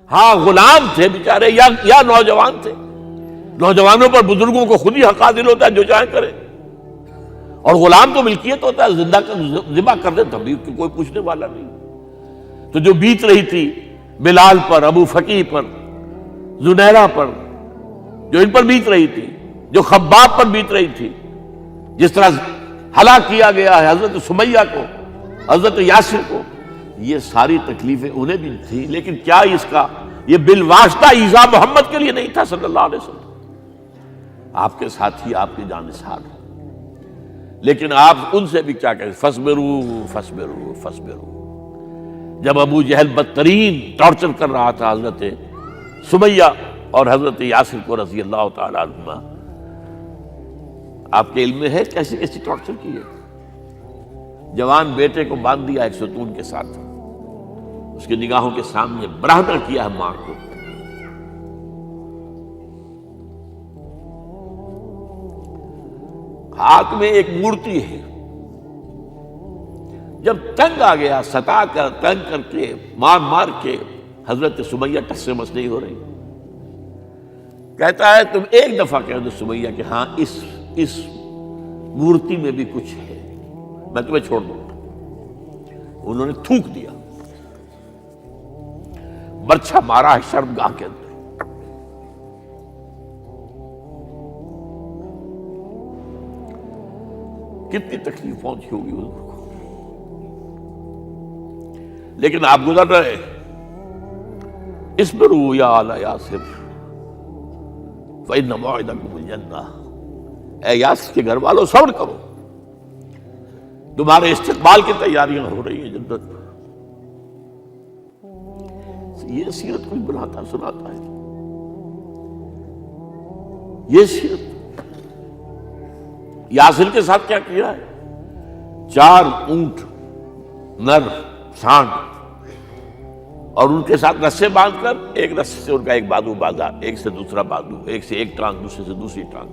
ہاں غلام تھے بیچارے یا نوجوان تھے. نوجوانوں پر بزرگوں کو خود ہی حق حاصل ہوتا ہے، جو چاہے کرے. اور غلام تو ملکیت ہوتا ہے، زندہ ذبح کر دے تب بھی کوئی پوچھنے والا نہیں. تو جو بیت رہی تھی بلال پر، ابو فقیہ پر، زنیرہ پر، جو ان پر بیت رہی تھی، جو خباب پر بیت رہی تھی، جس طرح ہلاک کیا گیا ہے حضرت سمیہ کو، حضرت یاسر کو، یہ ساری تکلیفیں انہیں بھی تھیں. لیکن کیا اس کا یہ بالواسطہ ایذا محمد کے لیے نہیں تھا صلی اللہ علیہ وسلم. آپ کے ساتھی، آپ کی جانثار. لیکن آپ ان سے بھی کیا کہیں، فصبروا فصبروا فصبروا. جب ابو جہل بدترین ٹارچر کر رہا تھا حضرت سمیہ اور حضرت یاسر کو رضی اللہ تعالی عنہما، آپ کے علم میں ہے کیسی کیسی ٹارچر کی ہے. جوان بیٹے کو باندھ دیا ایک ستون کے ساتھ، اس کی نگاہوں کے سامنے برہنہ کیا ہے ماں کو. ہاتھ میں ایک مورتی ہے. جب تنگ آ گیا، ستا کر تنگ کر کے مار مار کے حضرت سمیہ ٹس سے مس نہیں ہو رہی. کہتا ہے تم ایک دفعہ کہہ دو سمیہ کہ ہاں اس مورتی میں بھی کچھ ہے، میں تمہیں چھوڑ دوں گا. انہوں نے تھوک دیا، برچھا مارا ہے شرمگاہ کے اندر. کتنی تکلیف پہنچی ہوگی حضور کو. لیکن آپ گزر رہے، اصبروا یا آل یاسر فإن موعدکم الجنہ. اے یاسر کے گھر والوں صبر کرو، تمہارے استقبال کی تیاریاں ہو رہی ہیں جنت. یہ سیرت کوئی بناتا سناتا ہے؟ یہ سیرت یاسر کے ساتھ کیا کیا ہے؟ 4 اونٹ نر سانڈ، اور ان کے ساتھ رسے باندھ کر ایک رسے سے ان کا ایک بازو باندھا، ایک سے دوسرا بازو، ایک سے ایک ٹانگ، دوسرے سے دوسری ٹانگ.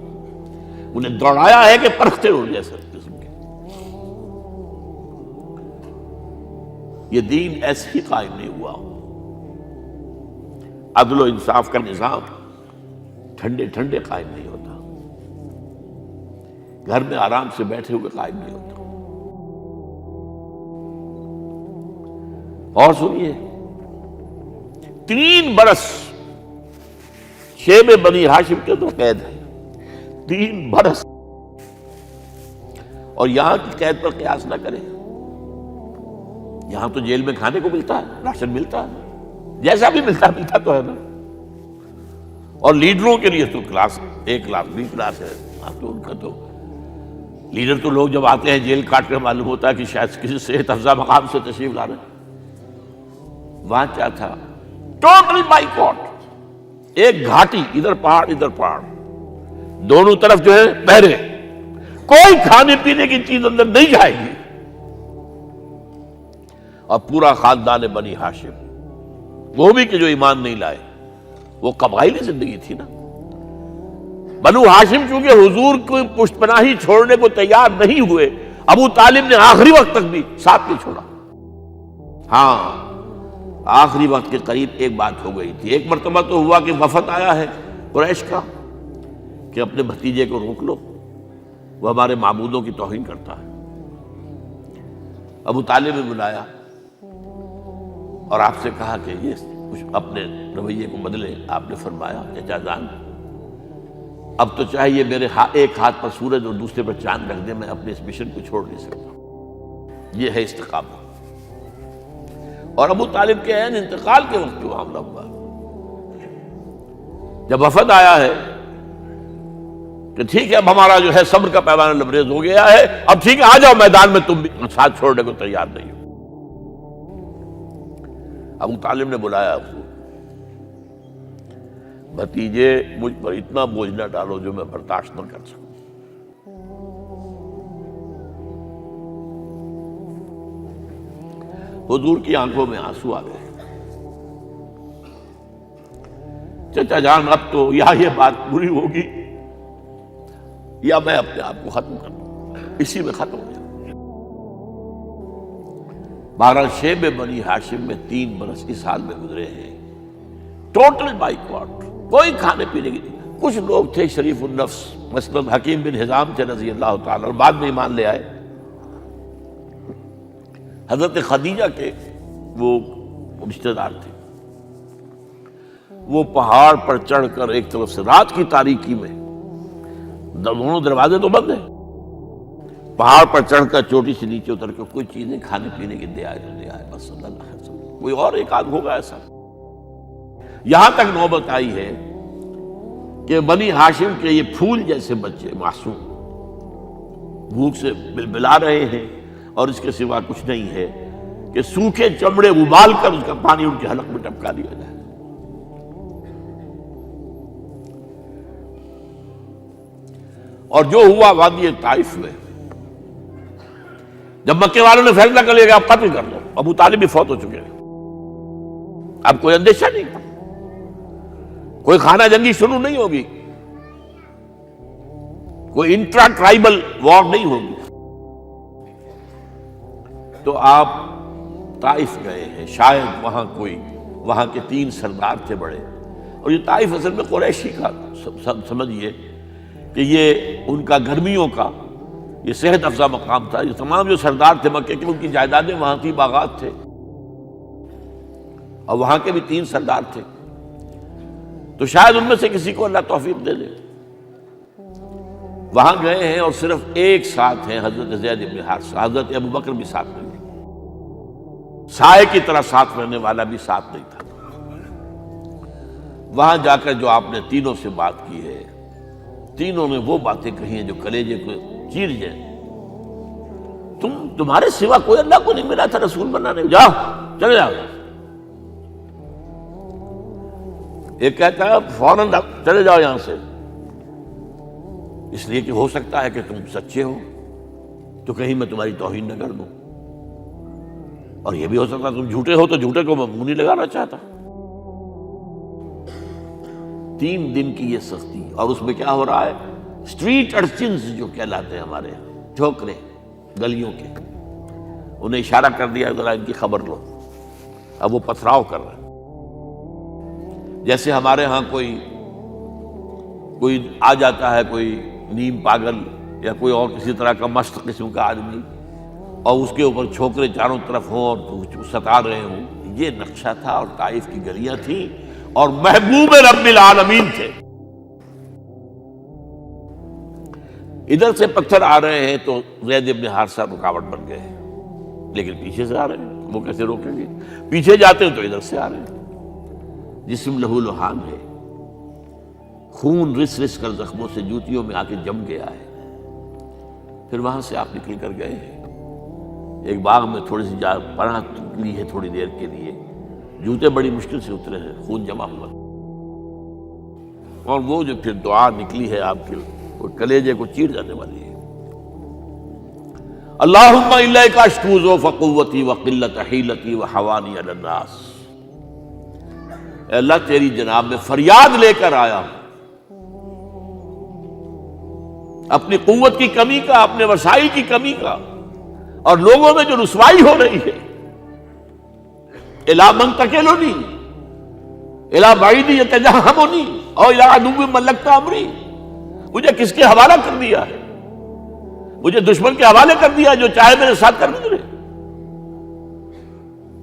انہیں دوڑایا ہے کہ پرکھتے ہو جیسے قسم کے. یہ دین ایسے ہی قائم نہیں ہوا. عدل و انصاف کا نظام ٹھنڈے ٹھنڈے قائم نہیں ہوتا، گھر میں آرام سے بیٹھے ہوئے قائم نہیں ہوتا. اور سنیے، 3 برس شیب بنی ہاشم کے تو قید ہے. 3 برس. اور یہاں کی قید پر قیاس نہ کریں. یہاں تو جیل میں کھانے کو ملتا ہے، راشن ملتا ہے، جیسا بھی ملتا تو ہے نا. اور لیڈروں کے لیے تو class A class B class ہے. تو ان کا تو لیڈر تو لوگ جب آتے ہیں جیل کاٹ کر معلوم ہوتا ہے کہ شاید کسی صحت افزا مقام سے تشریف لا رہے. وہاں کیا تھا؟ Total boycott. ایک گھاٹی، ادھر پہاڑ ادھر پہاڑ، دونوں طرف جو ہے پہرے. کوئی کھانے پینے کی چیز اندر نہیں جائے گی. اور پورا خاندان بنی ہاشم، وہ بھی کہ جو ایمان نہیں لائے، وہ قبائلی زندگی تھی نا. بنو ہاشم چونکہ حضور کو پشت پناہی چھوڑنے کو تیار نہیں ہوئے، ابو طالب نے آخری وقت تک بھی ساتھ نہیں چھوڑا. ہاں آخری وقت کے قریب ایک بات ہو گئی تھی. ایک مرتبہ تو ہوا کہ وفد آیا ہے قریش کا کہ اپنے بھتیجے کو روک لو، وہ ہمارے معبودوں کی توہین کرتا ہے. ابو طالب نے بلایا اور آپ سے کہا کہ یہ کچھ اپنے رویے کو بدلے. آپ نے فرمایا چچا جان، اب تو چاہیے میرے ایک ہاتھ پر سورج اور دوسرے پر چاند رکھ دے، میں اپنے اس مشن کو چھوڑ نہیں سکتا. یہ ہے استقامت. اور ابو طالب کے عین انتقال کے وقت جو معاملہ ہوا، جب وفد آیا ہے کہ ٹھیک ہے اب ہمارا جو ہے صبر کا پیمانہ لبریز ہو گیا ہے، اب ٹھیک ہے آ جاؤ میدان میں، تم بھی ساتھ چھوڑنے کو تیار نہیں ہو. ابو طالب نے بلایا، بھتیجے مجھ پر اتنا بوجھ نہ ڈالو جو میں برداشت نہ کر سکوں. حضور کی آنکھوں میں آنسو آ گئے. چچا جان اب تو یا یہ بات پوری ہوگی یا میں اپنے آپ کو ختم کر دوں، اسی میں ختم ہو جاؤں. 12 شیب بنی ہاشم میں 3 برس اس حال میں گزرے ہیں ٹوٹل بائیکاٹ، کوئی کھانے پینے کی نہیں۔ کچھ لوگ تھے شریف النفس، مثلاً حکیم بن حزام تھے رضی اللہ تعالیٰ، اور بعد میں ایمان لے آئے۔ حضرت خدیجہ کے وہ رشتہ دار تھے، وہ پہاڑ پر چڑھ کر ایک طرف سے رات کی تاریکی میں، دونوں دروازے تو بند ہیں، پہاڑ پر چڑھ کر چوٹی سے نیچے اتر کے کوئی چیزیں کھانے پینے کی دے آئے بس صلی اللہ علیہ وسلم۔ کوئی اور ایک آدھ ہوگا ایسا۔ یہاں تک نوبت آئی ہے کہ بنی ہاشم کے یہ پھول جیسے بچے معصوم بھوک سے بلبلا رہے ہیں، اور اس کے سوا کچھ نہیں ہے کہ سوکھے چمڑے ابال کر اس کا پانی ان کے حلق میں ٹپکا دیا جائے۔ اور جو ہوا وادی طائف میں، جب مکے والوں نے فیصلہ کر لیا کہ آپ قتل کر دو، ابو طالب بھی فوت ہو چکے ہیں، اب کوئی اندیشہ نہیں، کوئی خانہ جنگی شروع نہیں ہوگی، کوئی انٹرا ٹرائبل وار نہیں ہوگی، تو آپ طائف گئے ہیں۔ شاید وہاں کے 3 سردار تھے بڑے، اور یہ طائف اصل میں قریشی کا سمجھیے کہ یہ ان کا گرمیوں کا یہ صحت افزا مقام تھا۔ یہ تمام جو سردار تھے مکے کے، ان کی جائیدادیں وہاں تھی، باغات تھے، اور وہاں کے بھی 3 سردار تھے، تو شاید ان میں سے کسی کو اللہ توفیق دے دے۔ وہاں گئے ہیں اور صرف ایک ساتھ ہیں، حضرت زید بن حارثہ، حضرت ابوبکر بھی ساتھ نہیں، سائے کی طرح ساتھ رہنے والا بھی ساتھ نہیں تھا۔ وہاں جا کر جو آپ نے تینوں سے بات کی ہے، تینوں نے وہ باتیں کہی ہیں جو کلیجے کو چیر جائیں۔ تمہارے سوا کوئی اللہ کو نہیں ملا تھا رسول بنانے، جاؤ چلے جاؤ۔ ایک کہتا ہے فوراً چلے جاؤ یہاں سے، اس لیے کہ ہو سکتا ہے کہ تم سچے ہو تو کہیں میں تمہاری توہین نہ کر دوں، اور یہ بھی ہو سکتا ہے تم جھوٹے ہو تو جھوٹے کو میں منہ نہیں لگانا چاہتا۔ 3 دن کی یہ سختی، اور اس میں کیا ہو رہا ہے؟ اسٹریٹ ارچنز جو کہلاتے ہیں ہمارے یہاں، جھوکرے گلیوں کے، انہیں اشارہ کر دیا ذرا ان کی خبر لو، اب وہ پتھراؤ کر رہے ہیں۔ جیسے ہمارے ہاں کوئی آ جاتا ہے، کوئی نیم پاگل یا کوئی اور کسی طرح کا مست قسم کا آدمی، اور اس کے اوپر چھوکرے چاروں طرف ہوں اور ستا رہے ہوں، یہ نقشہ تھا، اور طائف کی گلیاں تھیں، اور محبوب رب العالمین تھے۔ ادھر سے پتھر آ رہے ہیں تو زید بن حارثہ رکاوٹ بن گئے ہیں، لیکن پیچھے سے آ رہے ہیں، وہ کیسے روکیں گے؟ پیچھے جاتے ہیں تو ادھر سے آ رہے ہیں۔ جسم لہو لہان ہے، خون رس رس کر زخموں سے جوتیوں میں آ کے جم گیا ہے۔ پھر وہاں سے آپ نکل کر گئے ہیں، ایک باغ میں تھوڑی سی پناہ لی ہے تھوڑی دیر کے لیے، جوتے بڑی مشکل سے اترے ہیں، خون جمع ہوا، اور وہ جو پھر دعا نکلی ہے آپ کے، وہ کلیجے کو چیر جانے والی ہے۔ اللہم الیک اشکو ضعف قوتی وقلت حیلتی وحوانی علی الناس، اے اللہ تیری جناب میں فریاد لے کر آیا ہوں، اپنی قوت کی کمی کا، اپنے وسائل کی کمی کا، اور لوگوں میں جو رسوائی ہو رہی ہے، الی من تکلنی الی بعید یتجہمنی او الی عدو ملکت امری، مجھے کس کے حوالہ کر دیا ہے؟ مجھے دشمن کے حوالے کر دیا جو چاہے میرے ساتھ کر گزرے۔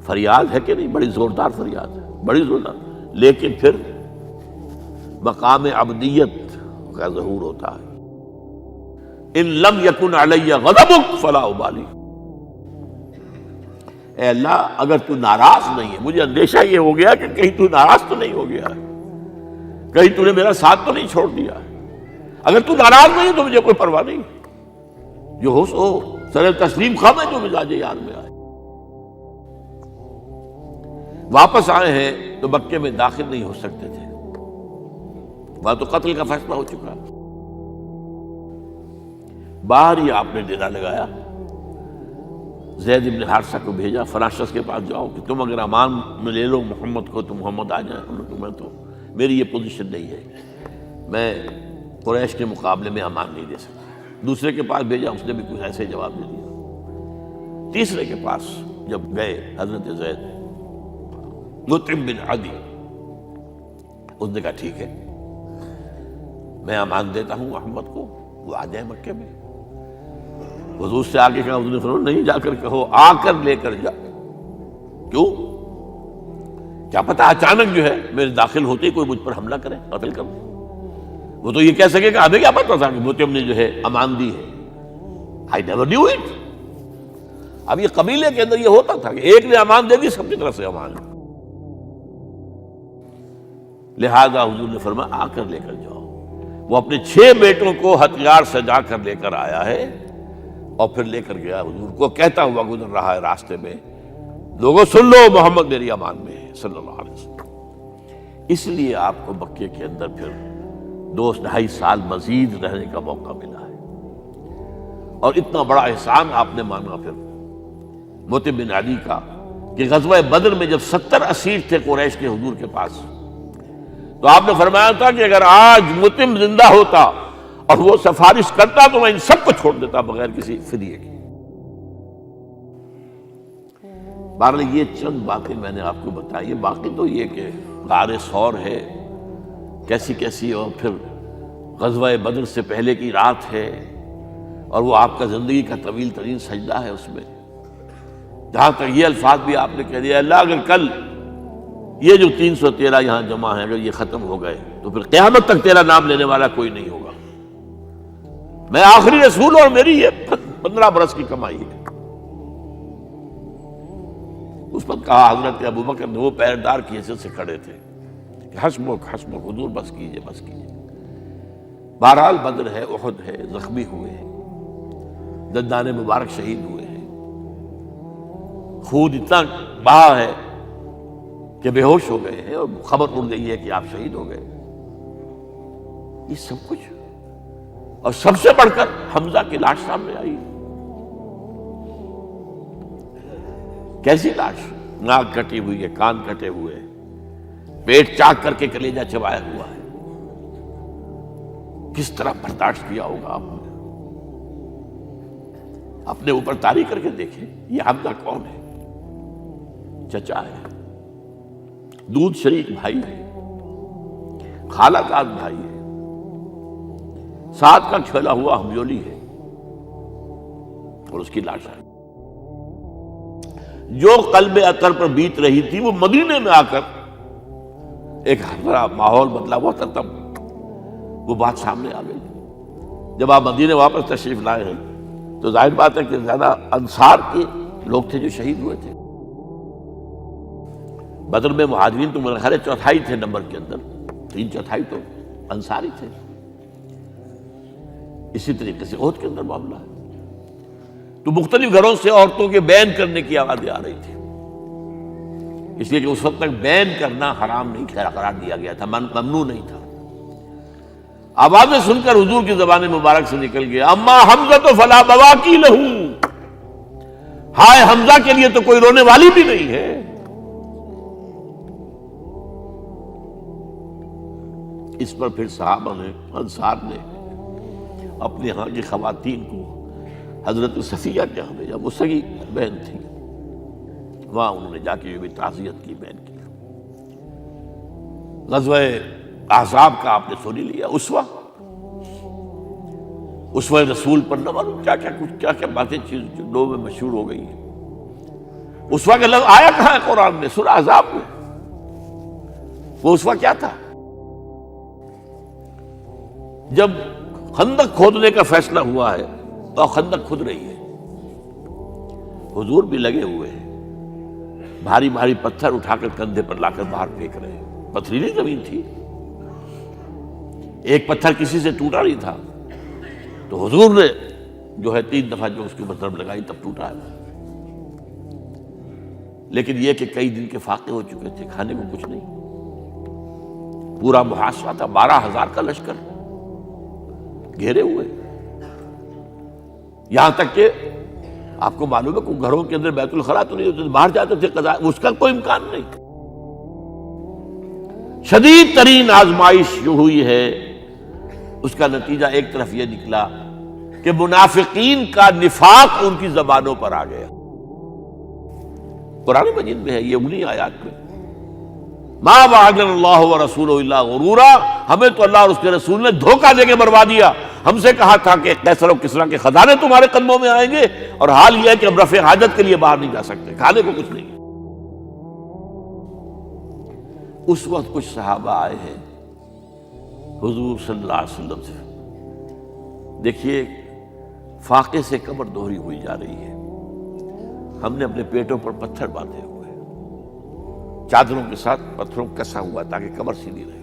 فریاد ہے کہ نہیں؟ بڑی زوردار فریاد ہے، بڑی زوردار، لیکن پھر مقام عبدیت کا ظہور ہوتا ہے۔ ان لم یکن علی غضبک فلا ابالی، اے اللہ اگر تو ناراض نہیں ہے، مجھے اندیشہ یہ ہو گیا کہ کہیں تو ناراض تو نہیں ہو گیا ہے، کہیں تو نے میرا ساتھ تو نہیں چھوڑ دیا ہے۔ اگر تو ناراض نہیں تو مجھے کوئی پرواہ نہیں، جو ہو سو سر تسلیم خم ہے جو مزاج یار میں آئے۔ واپس آئے ہیں تو مکے میں داخل نہیں ہو سکتے تھے، وہاں تو قتل کا فیصلہ ہو چکا۔ باہر ہی آپ نے ڈیرا لگایا، زید بن حارثہ کو بھیجا، فلاں شخص کے پاس جاؤ کہ تم اگر امان میں لے لو محمد کو تو محمد آ جائیں، تمہیں تو میری یہ پوزیشن نہیں ہے، میں قریش کے مقابلے میں امان نہیں دے سکتا۔ دوسرے کے پاس بھیجا، اس نے بھی کچھ ایسے جواب دے دیا۔ تیسرے کے پاس جب گئے حضرت زید، مطعم بن عدی، اس نے کہا ٹھیک ہے، میں امان دیتا ہوں محمد کو، وہ آ جائے مکے میں۔ حضور سے آگے کہا، حضور نے فرمایا نہیں جا کر کہو، آ کر لے کر جا۔ کیوں؟ کیا پتا اچانک جو ہے میرے داخل ہوتے ہی کوئی مجھ پر حملہ کرے، قتل کر دے۔ وہ تو یہ کہہ سکے کہ ہمیں کیا پتا تھا کہ مطعم نے جو ہے امان دی ہے، I never knew it۔ اب یہ قبیلے کے اندر یہ ہوتا تھا کہ ایک نے امان دے دی، سب کی طرف سے امان۔ لہذا حضور نے فرمایا آ کر لے کر جاؤ۔ وہ اپنے 6 بیٹوں کو ہتھیار سجا کر لے کر آیا ہے اور پھر لے کر گیا حضور کو، کہتا ہوا گزر رہا ہے راستے میں، لوگوں سن لو محمد میری امان میں ہے صلی اللہ علیہ وسلم۔ اس لیے آپ کو مکے کے اندر پھر 2-2.5 سال مزید رہنے کا موقع ملا ہے، اور اتنا بڑا احسان آپ نے مانا پھر مطعم بن عدی کا کہ غزوہ بدر میں جب 70 اسیر تھے قریش کے حضور کے پاس، تو آپ نے فرمایا تھا کہ اگر آج مطعم زندہ ہوتا اور وہ سفارش کرتا تو میں ان سب کو چھوڑ دیتا بغیر کسی فدیے کے۔ بہرحال یہ چند باتیں میں نے آپ کو بتائی، باقی تو یہ کہ غار ثور ہے کیسی کیسی، اور پھر غزوہ بدر سے پہلے کی رات ہے، اور وہ آپ کا زندگی کا طویل ترین سجدہ ہے اس میں، جہاں تک یہ الفاظ بھی آپ نے کہہ دیا، اللہ اگر کل یہ جو 313 یہاں جمع ہیں اگر یہ ختم ہو گئے تو پھر قیامت تک تیرا نام لینے والا کوئی نہیں ہوگا، میں آخری رسول اور میری یہ 15 برس کی کمائی ہے۔ اس پر کہا حضرت ابوبکر نے، وہ پہردار کی حیثیت سے کھڑے تھے، کہ حسبک حسبک حضور بس کیجئے بس کیجئے۔ بہرحال بدر ہے، احد ہے، زخمی ہوئے ہیں، دندان مبارک شہید ہوئے ہیں، خون اتنا بہا ہے کہ بے ہوش ہو گئے ہیں، اور خبر اڑ گئی ہے کہ آپ شہید ہو گئے۔ یہ سب کچھ، اور سب سے بڑھ کر حمزہ کی لاش سامنے آئی۔ کیسی لاش؟ ناک کٹی ہوئی ہے، کان کٹے ہوئے ہیں، پیٹ چاک کر کے کلیجہ چبایا ہوا ہے۔ کس طرح برداشت کیا ہوگا آپ نے؟ اپنے اوپر طاری کر کے دیکھیں، یہ حمزہ کون ہے؟ چچا ہے، دودھ شریک بھائی ہے، خالہ داد بھائی ہے، ساتھ کا کھیلا ہوا ہمجولی ہے، اور اس کی لاش ہے۔ جو قلب اطہر پر بیت رہی تھی وہ مدینے میں آ کر ایک بڑا ماحول بدلا ہوا تھا، تب وہ بات سامنے آ گئی۔ جب آپ مدینے واپس تشریف لائے ہیں تو ظاہر بات ہے کہ زیادہ انصار کے لوگ تھے جو شہید ہوئے تھے۔ بدر میں مہاجرین تو میرے خیال 1/4 تھے نمبر کے اندر، 3/4 تو انصاری تھے۔ اسی طریقے سے احد کے اندر معاملہ ہے، تو مختلف گھروں سے عورتوں کے بین کرنے کی آوازیں آ رہی تھی، اس لیے کہ اس وقت تک بین کرنا حرام نہیں قرار دیا گیا تھا، ممنوع نہیں تھا۔ آوازیں سن کر حضور کی زبان مبارک سے نکل گیا، اما حمزہ تو فلا بواکی لہو، ہائے حمزہ کے لیے تو کوئی رونے والی بھی نہیں ہے۔ اس پر پھر صحابہ نے، انصار نے اپنے ہاں کی خواتین کو حضرت صفیہ کے ہاں بھیجا، وہ سگی بہن تھی، وہاں انہوں نے جا کے بھی تعزیت کی بہن کی۔ غزوہ احزاب کا آپ نے سنی لیا، اسوہ رسول پر نہ معلوم کیا کیا باتیں چیز لوگوں میں مشہور ہو گئی ہیں۔ اسوہ کا لفظ آیا کہاں ہے قرآن میں؟ سورہ احزاب میں۔ وہ اسوہ کیا تھا؟ جب خندق کھودنے کا فیصلہ ہوا ہے تو خندق کھود رہی ہے، حضور بھی لگے ہوئے ہیں، بھاری بھاری پتھر اٹھا کر کندھے پر لا کر باہر پھینک رہے ہیں، پتھریلی زمین تھی، ایک پتھر کسی سے ٹوٹا نہیں تھا، تو حضور نے جو ہے 3 دفعہ جو اس کے اوپر ضرب لگائی تب ٹوٹا ہے۔ لیکن یہ کہ کئی دن کے فاقے ہو چکے تھے، کھانے کو کچھ نہیں، پورا محاصرہ تھا، 12,000 کا لشکر گھیرے ہوئے، یہاں تک کہ آپ کو معلوم ہے کہ گھروں کے اندر بیت الخلا تو نہیں ہوتے، باہر جاتے تھے قضاء، اس کا کوئی امکان نہیں۔ شدید ترین آزمائش جو ہوئی ہے اس کا نتیجہ ایک طرف یہ نکلا کہ منافقین کا نفاق ان کی زبانوں پر آ گیا۔ قرآن مجید میں ہے یہ انہی آیات میں، ما وعدنا اللہ ورسولہ الا غرورا، ہمیں تو اللہ اور اس کے رسول نے دھوکہ دے کے مروا دیا۔ ہم سے کہا تھا کہ قیصر و کسریٰ کے خزانے تمہارے قدموں میں آئیں گے، اور حال یہ ہے کہ اب رفع حاجت کے لیے باہر نہیں جا سکتے، کھانے کو کچھ نہیں۔ اس وقت کچھ صحابہ آئے ہیں حضور صلی اللہ علیہ وسلم سے، دیکھیے فاقے سے کمر دوہری ہوئی جا رہی ہے، ہم نے اپنے پیٹوں پر پتھر باندھے ہوئے، چادروں کے ساتھ پتھروں کسا ہوا تاکہ کمر سیدھی رہے۔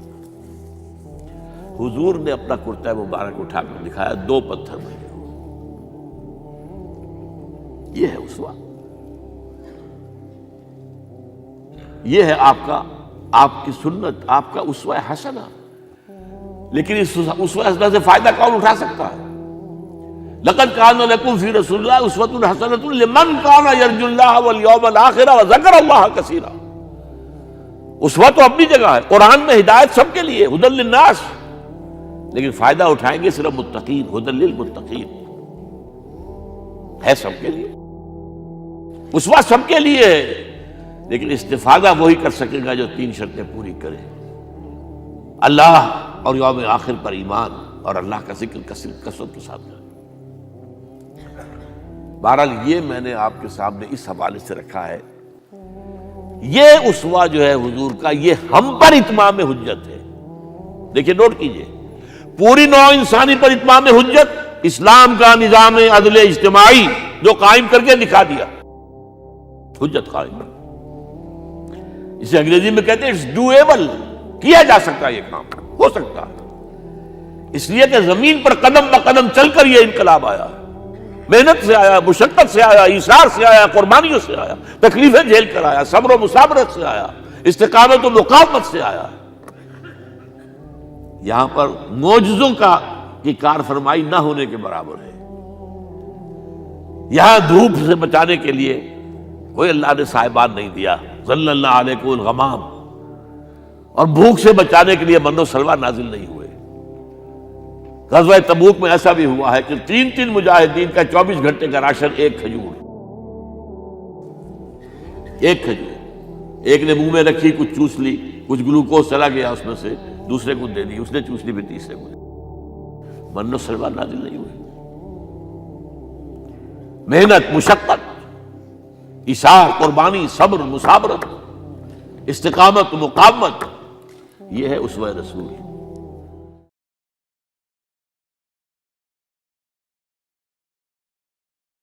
حضور نے اپنا کرتا مبارک اٹھا کر دکھایا، 2 پتھر بنے ہوئے۔ یہ ہے اسوہ، یہ ہے آپ کی سنت، آپ کا اسوہ حسنہ۔ لیکن اس اسوہ حسنہ سے فائدہ کون اٹھا سکتا ہے؟ لقد کان لکم فی رسول اللہ اسوۃ حسنۃ لمن کان یرجو اللہ والیوم الآخر وذکر اللہ کثیرا۔ اسوہ تو اپنی جگہ ہے، قرآن میں ہدایت سب کے لیے، ھدی للناس، لیکن فائدہ اٹھائیں گے صرف متقین، ھدی للمتقین، ہے سب کے لیے، اسوہ سب کے لیے ہے، لیکن استفادہ وہی کر سکے گا جو 3 شرطیں پوری کرے: اللہ اور یوم آخر پر ایمان، اور اللہ کا ذکر کثرت کے ساتھ کرے۔ بہرحال یہ میں نے آپ کے سامنے اس حوالے سے رکھا ہے، یہ اسوہ جو ہے حضور کا، یہ ہم پر اتمام حجت ہے۔ دیکھیے نوٹ کیجئے، پوری نوع انسانی پر اتمام حجت، اسلام کا نظام عدل اجتماعی جو قائم کر کے دکھا دیا، حجت قائم، اسے انگریزی میں کہتے ہیں اٹس ڈویبل، کیا جا سکتا ہے، یہ کام ہو سکتا ہے، اس لیے کہ زمین پر قدم بقدم چل کر یہ انقلاب آیا، محنت سے آیا، مشقت سے آیا، ایثار سے آیا، قربانیوں سے آیا، تکلیفیں جھیل کر آیا، صبر و مصابرت سے آیا، استقامت و مقاومت سے آیا۔ یہاں پر معجزوں کی کار فرمائی نہ ہونے کے برابر ہے۔ یہاں دھوپ سے بچانے کے لیے کوئی اللہ نے صاحبان نہیں دیا، ظل اللہ علیکم الغمام، اور بھوک سے بچانے کے لیے من و سلوہ نازل نہیں ہوئے۔ غزوہ تبوک میں ایسا بھی ہوا ہے کہ 3 مجاہدین کا 24 گھنٹے کا راشن ایک کھجور، ایک نے منہ میں رکھی، کچھ چوس لی، کچھ گلوکوز چلا گیا اس میں سے، دوسرے کو دے دی، اس نے چوس لی، پھر تیسرے کو دے دی۔ من و سلوہ نازل نہیں ہوئے۔ محنت، مشقت، ایثار، قربانی، صبر، مصابرت، استقامت، مقاومت، یہ ہے اسوہ رسول۔